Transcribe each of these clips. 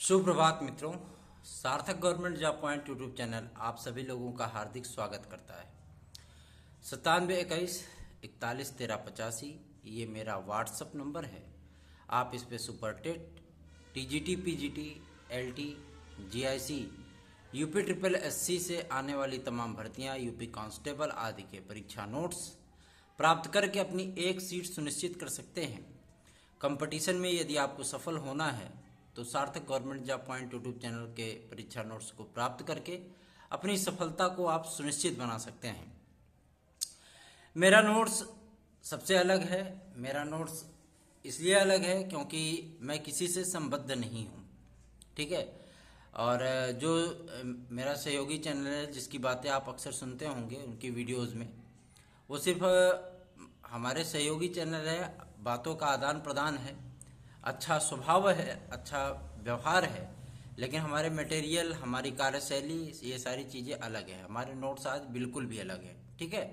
सुप्रभात मित्रों। सार्थक government job point YouTube channel आप सभी लोगों का हार्दिक स्वागत करता है। 9721411385 ये मेरा व्हाट्सअप नंबर है। आप इस पे super TET, TGT, PGT, LT, GIC, UP triple SC से आने वाली तमाम भर्तियां, यूपी कांस्टेबल आदि के परीक्षा नोट्स प्राप्त करके अपनी एक सीट सुनिश्चित कर सकते हैं। कंपटीशन में यदि आपको सफल होना है तो सार्थक government job point YouTube channel के परीक्षा नोट्स को प्राप्त करके अपनी सफलता को आप सुनिश्चित बना सकते हैं। मेरा नोट्स सबसे अलग है। मेरा नोट्स इसलिए अलग है क्योंकि मैं किसी से संबद्ध नहीं हूँ, ठीक है। और जो मेरा सहयोगी चैनल है जिसकी बातें आप अक्सर सुनते होंगे उनकी वीडियोज़ में, वो सिर्फ हमारे सहयोगी चैनल है, बातों का आदान प्रदान है, अच्छा स्वभाव है, अच्छा व्यवहार है, लेकिन हमारे मटेरियल, हमारी कार्यशैली, ये सारी चीज़ें अलग है। हमारे नोट्स आज बिल्कुल भी अलग है, ठीक है।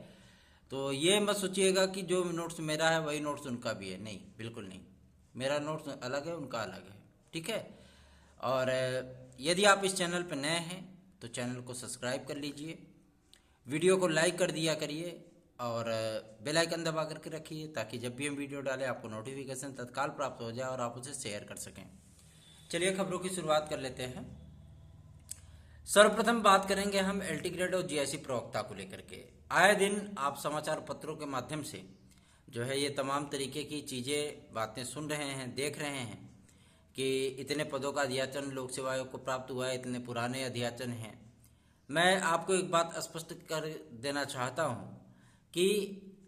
तो ये मत सोचिएगा कि जो नोट्स मेरा है वही नोट्स उनका भी है, नहीं, बिल्कुल नहीं। मेरा नोट्स अलग है, उनका अलग है, ठीक है। और यदि आप इस चैनल पर नए हैं तो चैनल को सब्सक्राइब कर लीजिए, वीडियो को लाइक कर दिया करिए और बेल आइकन दबा करके रखिए ताकि जब भी हम वीडियो डालें आपको नोटिफिकेशन तत्काल प्राप्त हो जाए और आप उसे शेयर कर सकें। चलिए खबरों की शुरुआत कर लेते हैं। सर्वप्रथम बात करेंगे हम एलटी ग्रेड और जीआईसी प्रवक्ता को लेकर के। आए दिन आप समाचार पत्रों के माध्यम से जो है ये तमाम तरीके की चीज़ें, बातें सुन रहे हैं, देख रहे हैं कि इतने पदों का अध्याचन लोक सेवा आयोग को प्राप्त हुआ है, इतने पुराने अध्याचन हैं। मैं आपको एक बात स्पष्ट कर देना चाहता हूँ कि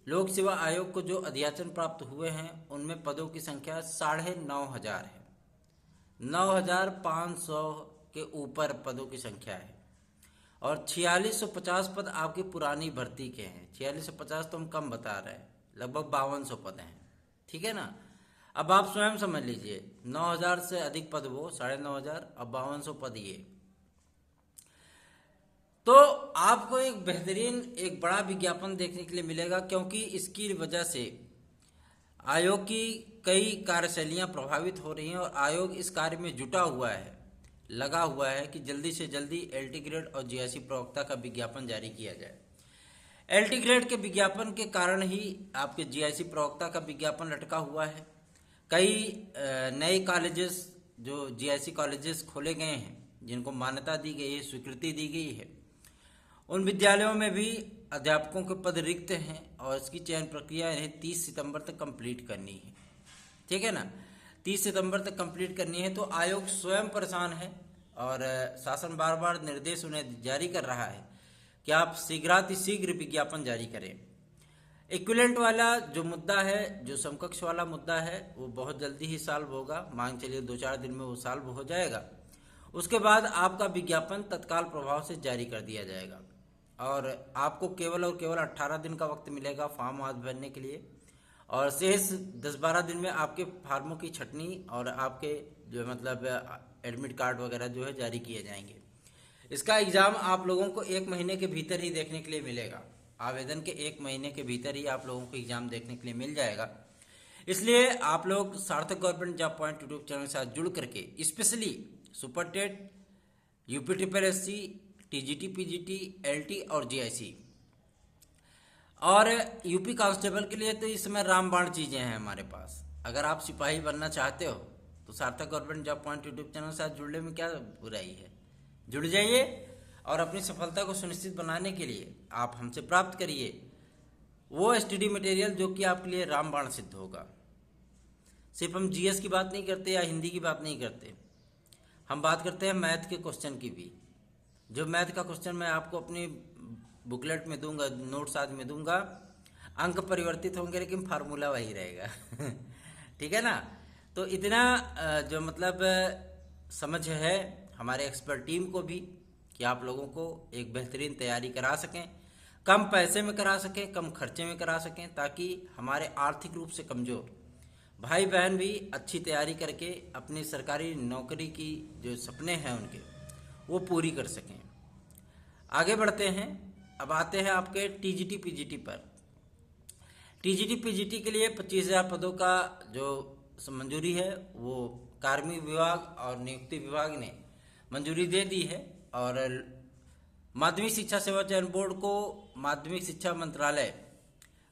लोक सेवा आयोग को जो अध्याचन प्राप्त हुए हैं उनमें पदों की संख्या 9,500 है। 9,500 के ऊपर पदों की संख्या है और 4650 पद आपकी पुरानी भर्ती के हैं। 4650 तो हम कम बता रहे हैं, लगभग 5200 पद हैं, ठीक है ना। अब आप स्वयं समझ लीजिए, 9,000 से अधिक पद वो, 9,500, अब 5200 पद ये। तो आपको एक बेहतरीन, एक बड़ा विज्ञापन देखने के लिए मिलेगा क्योंकि इसकी वजह से आयोग की कई कार्यशैलियां प्रभावित हो रही हैं और आयोग इस कार्य में जुटा हुआ है, लगा हुआ है कि जल्दी से जल्दी एलटी ग्रेड और जीआईसी प्रवक्ता का विज्ञापन जारी किया जाए। एलटी ग्रेड के विज्ञापन के कारण ही आपके जीआईसी प्रवक्ता का विज्ञापन लटका हुआ है। कई नए कॉलेजेस, जो जीआईसी कॉलेजेस खोले गए हैं, जिनको मान्यता दी गई है, स्वीकृति दी गई है, उन विद्यालयों में भी अध्यापकों के पद रिक्त हैं और इसकी चयन प्रक्रिया इन्हें 30 सितंबर तक कंप्लीट करनी है, ठीक है ना। 30 सितंबर तक कंप्लीट करनी है। तो आयोग स्वयं परेशान है और शासन बार बार निर्देश उन्हें जारी कर रहा है कि आप शीघ्र विज्ञापन जारी करें। इक्विवेलेंट वाला जो मुद्दा है, जो समकक्ष वाला मुद्दा है, वो बहुत जल्दी ही सॉल्व होगा। मान चलिए 2-4 दिन में वो सॉल्व हो जाएगा। उसके बाद आपका विज्ञापन तत्काल प्रभाव से जारी कर दिया जाएगा और आपको केवल और केवल 18 दिन का वक्त मिलेगा फॉर्म आदि भरने के लिए और शेष 10-12 दिन में आपके फार्मों की छटनी और आपके जो मतलब एडमिट कार्ड वगैरह जो है जारी किए जाएंगे। इसका एग्ज़ाम आप लोगों को 1 महीने के भीतर ही देखने के लिए मिलेगा। आवेदन के 1 महीने के भीतर ही आप लोगों को एग्ज़ाम देखने के लिए मिल जाएगा। इसलिए आप लोग Sarthak government job point YouTube channel के साथ जुड़ करके specially super TET, UP triple SC, TGT, PGT, LT और जीआईसी और यूपी कांस्टेबल के लिए तो इस समय रामबाण चीज़ें हैं हमारे पास। अगर आप सिपाही बनना चाहते हो तो सार्थक government job point YouTube channel के साथ जुड़ने में क्या बुराई है। जुड़ जाइए और अपनी सफलता को सुनिश्चित बनाने के लिए आप हमसे प्राप्त करिए वो एसटीडी मटेरियल जो कि आपके लिए रामबाण सिद्ध होगा। सिर्फ हम जीएस की बात नहीं करते या हिंदी की बात नहीं करते, हम बात करते हैं मैथ के क्वेश्चन की भी। जो मैथ का क्वेश्चन मैं आपको अपनी बुकलेट में दूंगा, नोट्स आदि में दूंगा, अंक परिवर्तित होंगे लेकिन फार्मूला वही रहेगा ठीक है ना। तो इतना जो मतलब समझ है हमारे एक्सपर्ट टीम को भी कि आप लोगों को एक बेहतरीन तैयारी करा सकें, कम पैसे में करा सकें, कम खर्चे में करा सकें, ताकि हमारे आर्थिक रूप से कमज़ोर भाई बहन भी अच्छी तैयारी करके अपनी सरकारी नौकरी की जो सपने हैं उनके वो पूरी कर सकें। आगे बढ़ते हैं। अब आते हैं आपके टीजीटी पीजीटी पर। टीजीटी पीजीटी के लिए 25,000 पदों का जो मंजूरी है वो कार्मिक विभाग और नियुक्ति विभाग ने मंजूरी दे दी है और माध्यमिक शिक्षा सेवा चयन बोर्ड को माध्यमिक शिक्षा मंत्रालय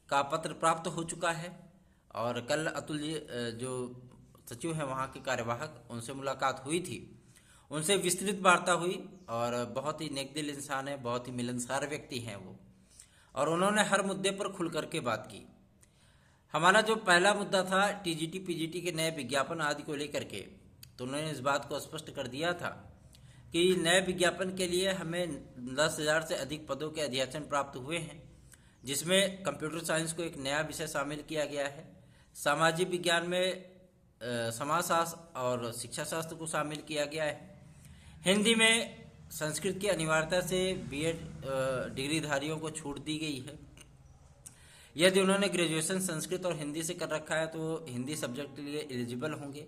का पत्र प्राप्त हो चुका है। और कल अतुल जी जो सचिव हैं वहाँ के कार्यवाहक, उनसे मुलाकात हुई थी, उनसे विस्तृत वार्ता हुई और बहुत ही नेकदिल इंसान है, बहुत ही मिलनसार व्यक्ति हैं वो, और उन्होंने हर मुद्दे पर खुल करके बात की। हमारा जो पहला मुद्दा था टीजीटी पीजीटी के नए विज्ञापन आदि को लेकर के, तो उन्होंने इस बात को स्पष्ट कर दिया था कि नए विज्ञापन के लिए हमें 10,000 से अधिक पदों के अध्याचन प्राप्त हुए हैं, जिसमें कंप्यूटर साइंस को एक नया विषय शामिल किया गया है, सामाजिक विज्ञान में समाजशास्त्र और शिक्षा शास्त्र को शामिल किया गया है, हिंदी में संस्कृत की अनिवार्यता से बीएड डिग्रीधारियों को छूट दी गई है। यदि उन्होंने ग्रेजुएशन संस्कृत और हिंदी से कर रखा है तो वो हिंदी सब्जेक्ट के लिए एलिजिबल होंगे।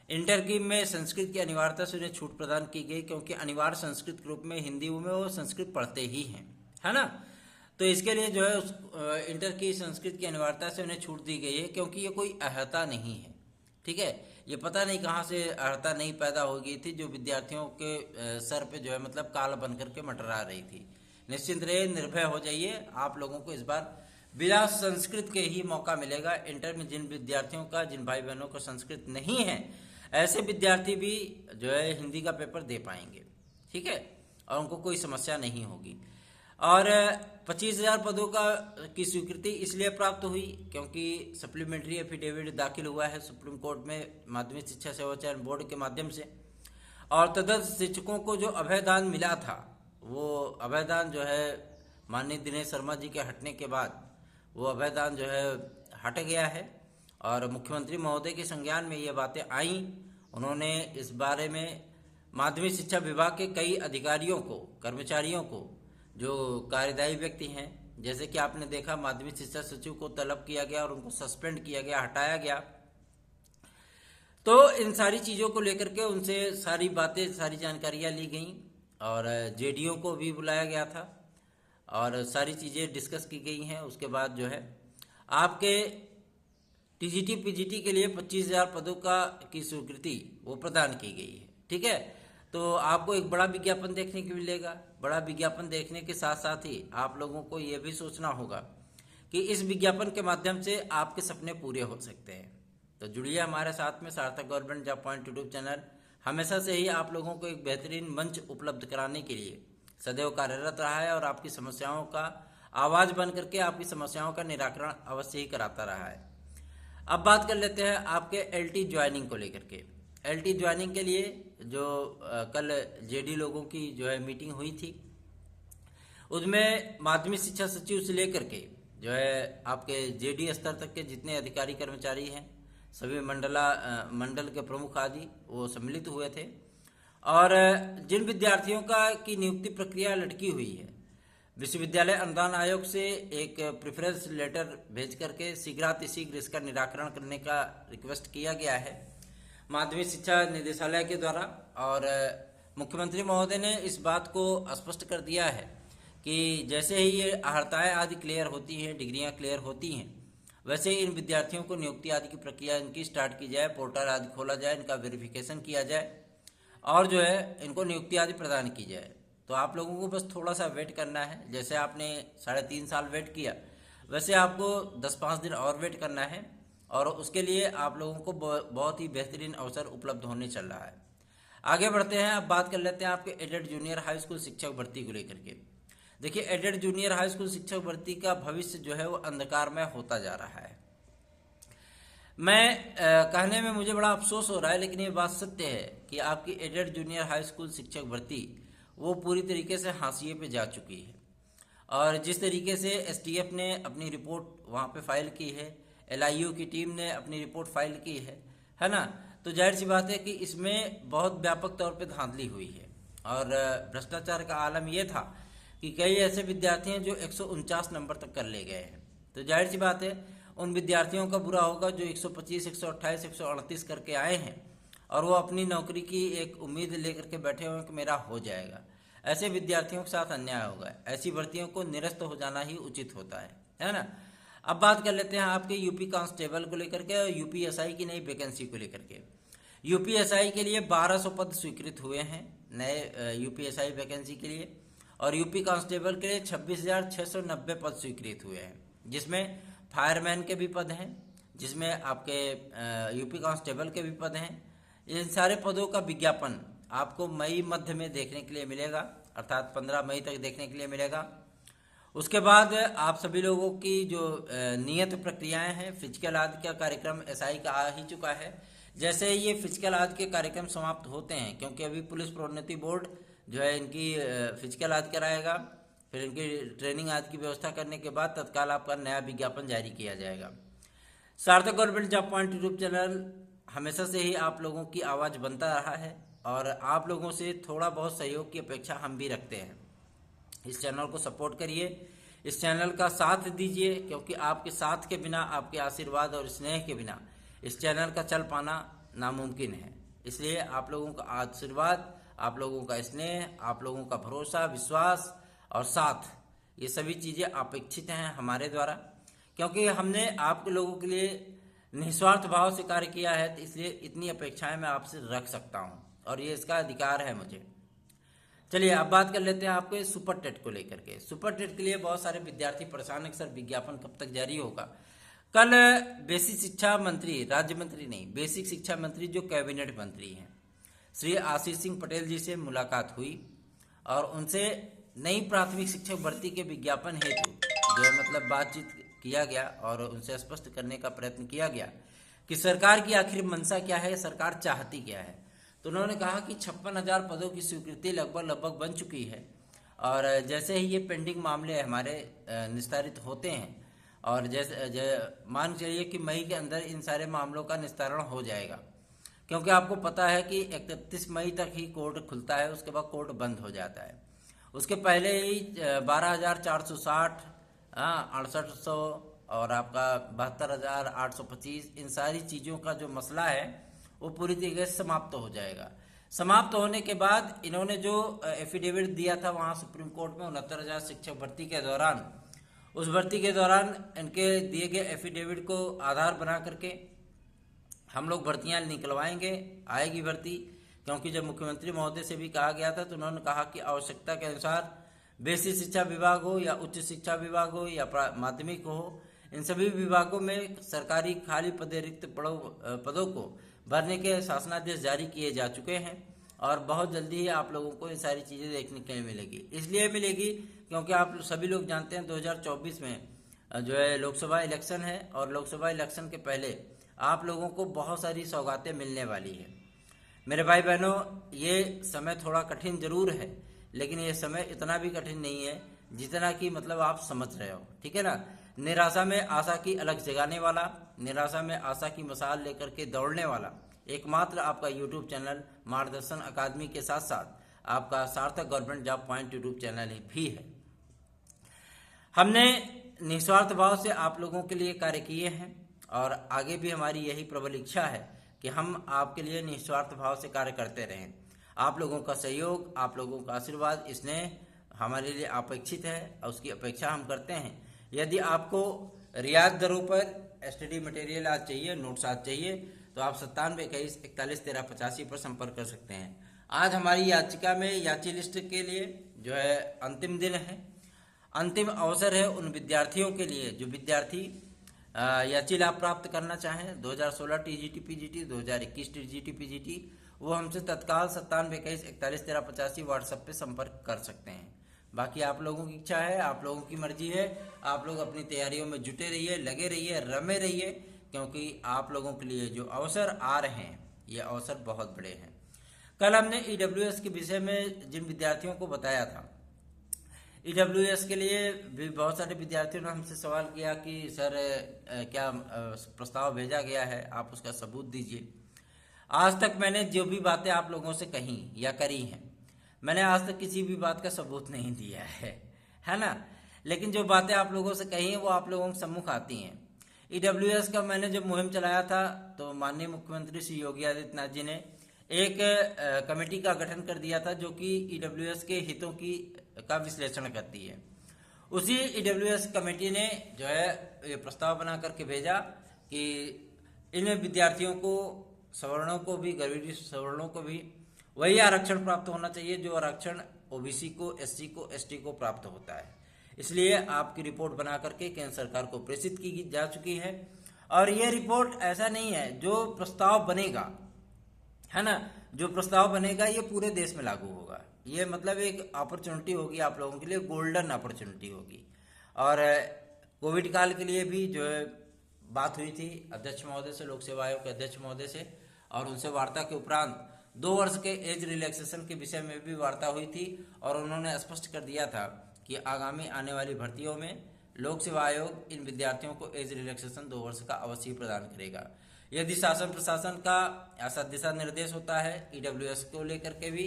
इंटर की में संस्कृत की अनिवार्यता से उन्हें छूट प्रदान की गई, क्योंकि अनिवार्य संस्कृत के रूप में हिंदी में वो संस्कृत पढ़ते ही हैं, है ना। तो इसके लिए जो है इंटर की संस्कृत की अनिवार्यता से उन्हें छूट दी गई है, क्योंकि ये कोई अर्हता नहीं है, ठीक है। ये पता नहीं कहाँ से अर्हता नहीं पैदा हो गई थी, जो विद्यार्थियों के सर पे जो है मतलब काल बन करके मंडरा रही थी। निश्चिंत रहिए, निर्भय हो जाइए, आप लोगों को इस बार बिना संस्कृत के ही मौका मिलेगा। इंटर में जिन विद्यार्थियों का, जिन भाई बहनों को संस्कृत नहीं है, ऐसे विद्यार्थी भी जो है हिंदी का पेपर दे पाएंगे, ठीक है, और उनको कोई समस्या नहीं होगी। और 25,000 पदों की स्वीकृति इसलिए प्राप्त हुई क्योंकि सप्लीमेंट्री एफिडेविट दाखिल हुआ है सुप्रीम कोर्ट में माध्यमिक शिक्षा सेवा चयन बोर्ड के माध्यम से। और तदर्थ शिक्षकों को जो अभयदान मिला था, वो अभयदान जो है माननीय दिनेश शर्मा जी के हटने के बाद वो अभयदान जो है हट गया है और मुख्यमंत्री महोदय के संज्ञान में ये बातें आई। उन्होंने इस बारे में माध्यमिक शिक्षा विभाग के कई अधिकारियों को, कर्मचारियों को, जो कार्यदायी व्यक्ति हैं, जैसे कि आपने देखा माध्यमिक शिक्षा सचिव को तलब किया गया और उनको सस्पेंड किया गया, हटाया गया। तो इन सारी चीज़ों को लेकर के उनसे सारी बातें, सारी जानकारियाँ ली गई और जेडीओ को भी बुलाया गया था और सारी चीज़ें डिस्कस की गई हैं। उसके बाद जो है आपके टीजीटी पीजीटी के लिए 25,000 पदों की स्वीकृति वो प्रदान की गई है, ठीक है। तो आपको एक बड़ा विज्ञापन देखने को मिलेगा। बड़ा विज्ञापन देखने के साथ साथ ही आप लोगों को ये भी सोचना होगा कि इस विज्ञापन के माध्यम से आपके सपने पूरे हो सकते हैं। तो जुड़िए हमारे साथ में। सार्थक government job point YouTube channel हमेशा से ही आप लोगों को एक बेहतरीन मंच उपलब्ध कराने के लिए सदैव कार्यरत रहा है और आपकी समस्याओं का आवाज़ बन करके आपकी समस्याओं का निराकरण अवश्य ही कराता रहा है। अब बात कर लेते हैं आपके एलटी ज्वाइनिंग को लेकर के। एलटी ज्वाइनिंग के लिए जो कल जेडी लोगों की जो है मीटिंग हुई थी, उसमें माध्यमिक शिक्षा सचिव से लेकर के जो है आपके जेडी स्तर तक के जितने अधिकारी कर्मचारी हैं, सभी मंडल के प्रमुख आदि वो सम्मिलित हुए थे। और जिन विद्यार्थियों की नियुक्ति प्रक्रिया लटकी हुई है, विश्वविद्यालय अनुदान आयोग से एक प्रेफरेंस लेटर भेज करके शीघ्रातिशीघ्र इसका निराकरण करने का रिक्वेस्ट किया गया है माध्यमिक शिक्षा निदेशालय के द्वारा। और मुख्यमंत्री महोदय ने इस बात को स्पष्ट कर दिया है कि जैसे ही ये अर्हताएँ आदि क्लियर होती हैं, डिग्रियां क्लियर होती हैं, वैसे इन विद्यार्थियों को नियुक्ति आदि की प्रक्रिया इनकी स्टार्ट की जाए, पोर्टल आदि खोला जाए, इनका वेरिफिकेशन किया जाए और जो है इनको नियुक्ति आदि प्रदान की जाए। तो आप लोगों को बस थोड़ा सा वेट करना है। जैसे आपने 3.5 साल वेट किया, वैसे आपको 10-5 दिन और वेट करना है और उसके लिए आप लोगों को बहुत ही बेहतरीन अवसर उपलब्ध होने चल रहा है। आगे बढ़ते हैं। अब बात कर लेते हैं आपके एडेड जूनियर हाई स्कूल शिक्षक भर्ती को लेकर के। देखिए, एडेड जूनियर हाई स्कूल शिक्षक भर्ती का भविष्य जो है वो अंधकारमय होता जा रहा है। मैं कहने में मुझे बड़ा अफसोस हो रहा है, लेकिन ये बात सत्य है कि आपकी एडेड जूनियर हाई स्कूल शिक्षक भर्ती वो पूरी तरीके से हाशिए पे जा चुकी है। और जिस तरीके से एसटीएफ ने अपनी रिपोर्ट वहाँ पे फाइल की है, एलआईयू की टीम ने अपनी रिपोर्ट फाइल की है ना, तो जाहिर सी बात है कि इसमें बहुत व्यापक तौर पे धांधली हुई है। और भ्रष्टाचार का आलम यह था कि कई ऐसे विद्यार्थी हैं जो 149 नंबर तक कर ले गए हैं। तो जाहिर सी बात है उन विद्यार्थियों का बुरा होगा जो 125, 128, 138 करके आए हैं और वो अपनी नौकरी की एक उम्मीद लेकर के बैठे हुए हैं कि मेरा हो जाएगा। ऐसे विद्यार्थियों के साथ अन्याय होगा। ऐसी भर्तियों को निरस्त हो जाना ही उचित होता है ना। अब बात कर लेते हैं आपके यूपी कांस्टेबल को लेकर के और यूपीएसआई की नई वैकेंसी को लेकर के। यूपीएसआई के लिए 1200 पद स्वीकृत हुए हैं नए यूपीएसआई वैकेंसी के लिए, और यूपी कांस्टेबल के लिए 26,690 पद स्वीकृत हुए हैं, जिसमें फायरमैन के भी पद हैं, जिसमें आपके यूपी कांस्टेबल के भी पद हैं। इन सारे पदों का विज्ञापन आपको मई मध्य में देखने के लिए मिलेगा, अर्थात 15 मई तक देखने के लिए मिलेगा। उसके बाद आप सभी लोगों की जो नियत प्रक्रियाएं हैं, फिजिकल आदि का कार्यक्रम एसआई का आ ही चुका है। जैसे ही ये फिजिकल आदि के कार्यक्रम समाप्त होते हैं, क्योंकि अभी पुलिस प्रोन्नति बोर्ड जो है इनकी फिजिकल आदि कराएगा, फिर इनकी ट्रेनिंग आदि की व्यवस्था करने के बाद तत्काल आपका नया विज्ञापन जारी किया जाएगा। सार्थक government job point YouTube channel हमेशा से ही आप लोगों की आवाज़ बनता रहा है, और आप लोगों से थोड़ा बहुत सहयोग की अपेक्षा हम भी रखते हैं। इस चैनल को सपोर्ट करिए, इस चैनल का साथ दीजिए, क्योंकि आपके साथ के बिना, आपके आशीर्वाद और स्नेह के बिना इस चैनल का चल पाना नामुमकिन है। इसलिए आप लोगों का आशीर्वाद, आप लोगों का स्नेह, आप लोगों का भरोसा, विश्वास और साथ, ये सभी चीज़ें अपेक्षित हैं हमारे द्वारा, क्योंकि हमने आप लोगों के लिए निस्वार्थ भाव से कार्य किया है। तो इसलिए इतनी अपेक्षाएं मैं आपसे रख सकता हूं, और ये इसका अधिकार है मुझे। चलिए अब बात कर लेते हैं आपके सुपर टेट को लेकर के। सुपर टेट के लिए बहुत सारे विद्यार्थी परेशान हैं कि सर विज्ञापन कब तक जारी होगा। कल बेसिक शिक्षा मंत्री, राज्य मंत्री नहीं, बेसिक शिक्षा मंत्री जो कैबिनेट मंत्री हैं, श्री आशीष सिंह पटेल जी से मुलाकात हुई, और उनसे नई प्राथमिक शिक्षक भर्ती के विज्ञापन हेतु जो है मतलब बातचीत किया गया, और उनसे स्पष्ट करने का प्रयत्न किया गया कि सरकार की आखिर मंशा क्या है, सरकार चाहती क्या है। तो उन्होंने कहा कि 56,000 पदों की स्वीकृति लगभग बन चुकी है, और जैसे ही ये पेंडिंग मामले हमारे निस्तारित होते हैं, और जैसे मान चलिए कि मई के अंदर इन सारे मामलों का निस्तारण हो जाएगा, क्योंकि आपको पता है कि 31 मई तक ही कोर्ट खुलता है, उसके बाद कोर्ट बंद हो जाता है। उसके पहले ही 12,460, 6800 और आपका 72,825, इन सारी चीज़ों का जो मसला है वो पूरी तरीके से समाप्त हो जाएगा। समाप्त होने के बाद इन्होंने जो एफिडेविट दिया था वहाँ सुप्रीम कोर्ट में 69,000 शिक्षक भर्ती के दौरान, उस भर्ती के दौरान इनके दिए गए एफिडेविट को आधार बना करके हम लोग भर्तियाँ निकलवाएंगे, आएगी भर्ती। क्योंकि जब मुख्यमंत्री महोदय से भी कहा गया था तो उन्होंने कहा कि आवश्यकता के अनुसार बेसिक शिक्षा विभाग हो या उच्च शिक्षा विभाग हो या माध्यमिक हो, इन सभी विभागों में सरकारी खाली रिक्त पदों को भरने के शासनादेश जारी किए जा चुके हैं, और बहुत जल्दी ही आप लोगों को ये सारी चीज़ें देखने के लिए मिलेगी। इसलिए मिलेगी क्योंकि आप सभी लोग जानते हैं 2024 में जो है लोकसभा इलेक्शन है, और लोकसभा इलेक्शन के पहले आप लोगों को बहुत सारी सौगातें मिलने वाली है। मेरे भाई बहनों, ये समय थोड़ा कठिन जरूर है, लेकिन ये समय इतना भी कठिन नहीं है जितना कि मतलब आप समझ रहे हो, ठीक है ना। निराशा में आशा की अलग जगाने वाला, निराशा में आशा की मसाल लेकर के दौड़ने वाला एकमात्र आपका यूट्यूब चैनल मार्गदर्शन अकादमी के साथ साथ आपका सार्थक government job point YouTube channel भी है। हमने निस्वार्थ भाव से आप लोगों के लिए कार्य किए हैं, और आगे भी हमारी यही प्रबल इच्छा है कि हम आपके लिए निस्वार्थ भाव से कार्य करते रहें। आप लोगों का सहयोग, आप लोगों का आशीर्वाद, स्नेह हमारे लिए अपेक्षित है, और उसकी अपेक्षा हम करते हैं। यदि आपको रियायत दरों पर स्टडी मटेरियल आज चाहिए, नोट्स आज चाहिए, तो आप 9721411385 पर संपर्क कर सकते हैं। आज हमारी याचिका में याची लिस्ट के लिए जो है अंतिम दिन है, अंतिम अवसर है उन विद्यार्थियों के लिए जो विद्यार्थी याची लाभ प्राप्त करना चाहें। 2016 टीजीटी पीजीटी, 2021 टीजीटी पीजीटी, वो हमसे तत्काल 9721411385 व्हाट्सएप पे संपर्क कर सकते हैं। बाकी आप लोगों की इच्छा है, आप लोगों की मर्जी है, आप लोग अपनी तैयारियों में जुटे रहिए, लगे रहिए, रमे रहिए, क्योंकि आप लोगों के लिए जो अवसर आ रहे हैं ये अवसर बहुत बड़े हैं। कल हमने ईडब्ल्यूएस के विषय में जिन विद्यार्थियों को बताया था, ईडब्ल्यूएस के लिए भी बहुत सारे विद्यार्थियों ने हमसे सवाल किया कि सर क्या प्रस्ताव भेजा गया है, आप उसका सबूत दीजिए। आज तक मैंने जो भी बातें आप लोगों से कही या करी हैं, मैंने आज तक किसी भी बात का सबूत नहीं दिया है ना। लेकिन जो बातें आप लोगों से कही हैं वो आप लोगों के सम्मुख आती हैं। ईडब्ल्यूएस का मैंने जब मुहिम चलाया था तो माननीय मुख्यमंत्री श्री योगी आदित्यनाथ जी ने एक कमेटी का गठन कर दिया था जो कि ईडब्ल्यूएस के हितों का विश्लेषण करती है। उसी ईडब्ल्यूएस कमेटी ने जो है ये प्रस्ताव बना करके भेजा कि इन विद्यार्थियों को सवर्णों को भी, गरीब सवर्णों को भी वही आरक्षण प्राप्त होना चाहिए जो आरक्षण ओबीसी को, एससी को, एसटी को प्राप्त होता है। इसलिए आपकी रिपोर्ट बना करके केंद्र सरकार को प्रेषित की जा चुकी है। और यह रिपोर्ट ऐसा नहीं है, जो प्रस्ताव बनेगा, है ना, जो प्रस्ताव बनेगा ये पूरे देश में लागू होगा। ये मतलब एक अपॉर्चुनिटी होगी आप लोगों के लिए, गोल्डन अपॉर्चुनिटी होगी। और कोविड काल के लिए भी जो है बात हुई थी अध्यक्ष महोदय से, लोक सेवा आयोग के अध्यक्ष महोदय से, और उनसे वार्ता के उपरांत 2 वर्ष के एज रिलैक्सेशन के विषय में भी वार्ता हुई थी। और उन्होंने स्पष्ट कर दिया था कि आगामी आने वाली भर्तियों में लोक सेवा आयोग इन विद्यार्थियों को एज रिलैक्सेशन 2 वर्ष का अवश्य प्रदान करेगा। यदि शासन प्रशासन का ऐसा दिशा निर्देश होता है ईडब्ल्यूएस को लेकर के भी,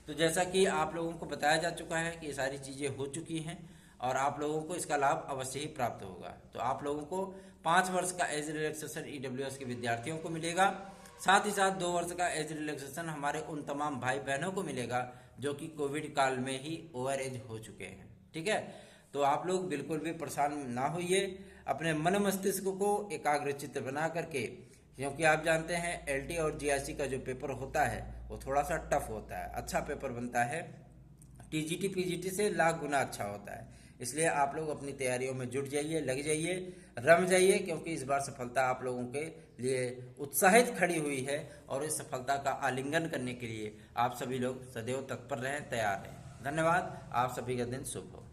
तो जैसा कि आप लोगों को बताया जा चुका है कि ये सारी चीज़ें हो चुकी हैं और आप लोगों को इसका लाभ अवश्य ही प्राप्त होगा। तो आप लोगों को 5 वर्ष का एज रिलैक्सेशन ईडब्ल्यूएस के विद्यार्थियों को मिलेगा, साथ ही साथ 2 वर्ष का एज रिलैक्सेशन हमारे उन तमाम भाई बहनों को मिलेगा जो कि कोविड काल में ही ओवर एज हो चुके हैं। ठीक है, तो आप लोग बिल्कुल भी परेशान ना होइए, अपने मन मस्तिष्क को एकाग्रचित्त बना करके, क्योंकि आप जानते हैं एलटी और जीआईसी का जो पेपर होता है वो थोड़ा सा टफ होता है, अच्छा पेपर बनता है, टीजीटी पीजीटी से लाख गुना अच्छा होता है। इसलिए आप लोग अपनी तैयारियों में जुट जाइए, लग जाइए, रम जाइए, क्योंकि इस बार सफलता आप लोगों के लिए उत्साहित खड़ी हुई है। और इस सफलता का आलिंगन करने के लिए आप सभी लोग सदैव तत्पर रहें, तैयार रहें। धन्यवाद, आप सभी का दिन शुभ हो।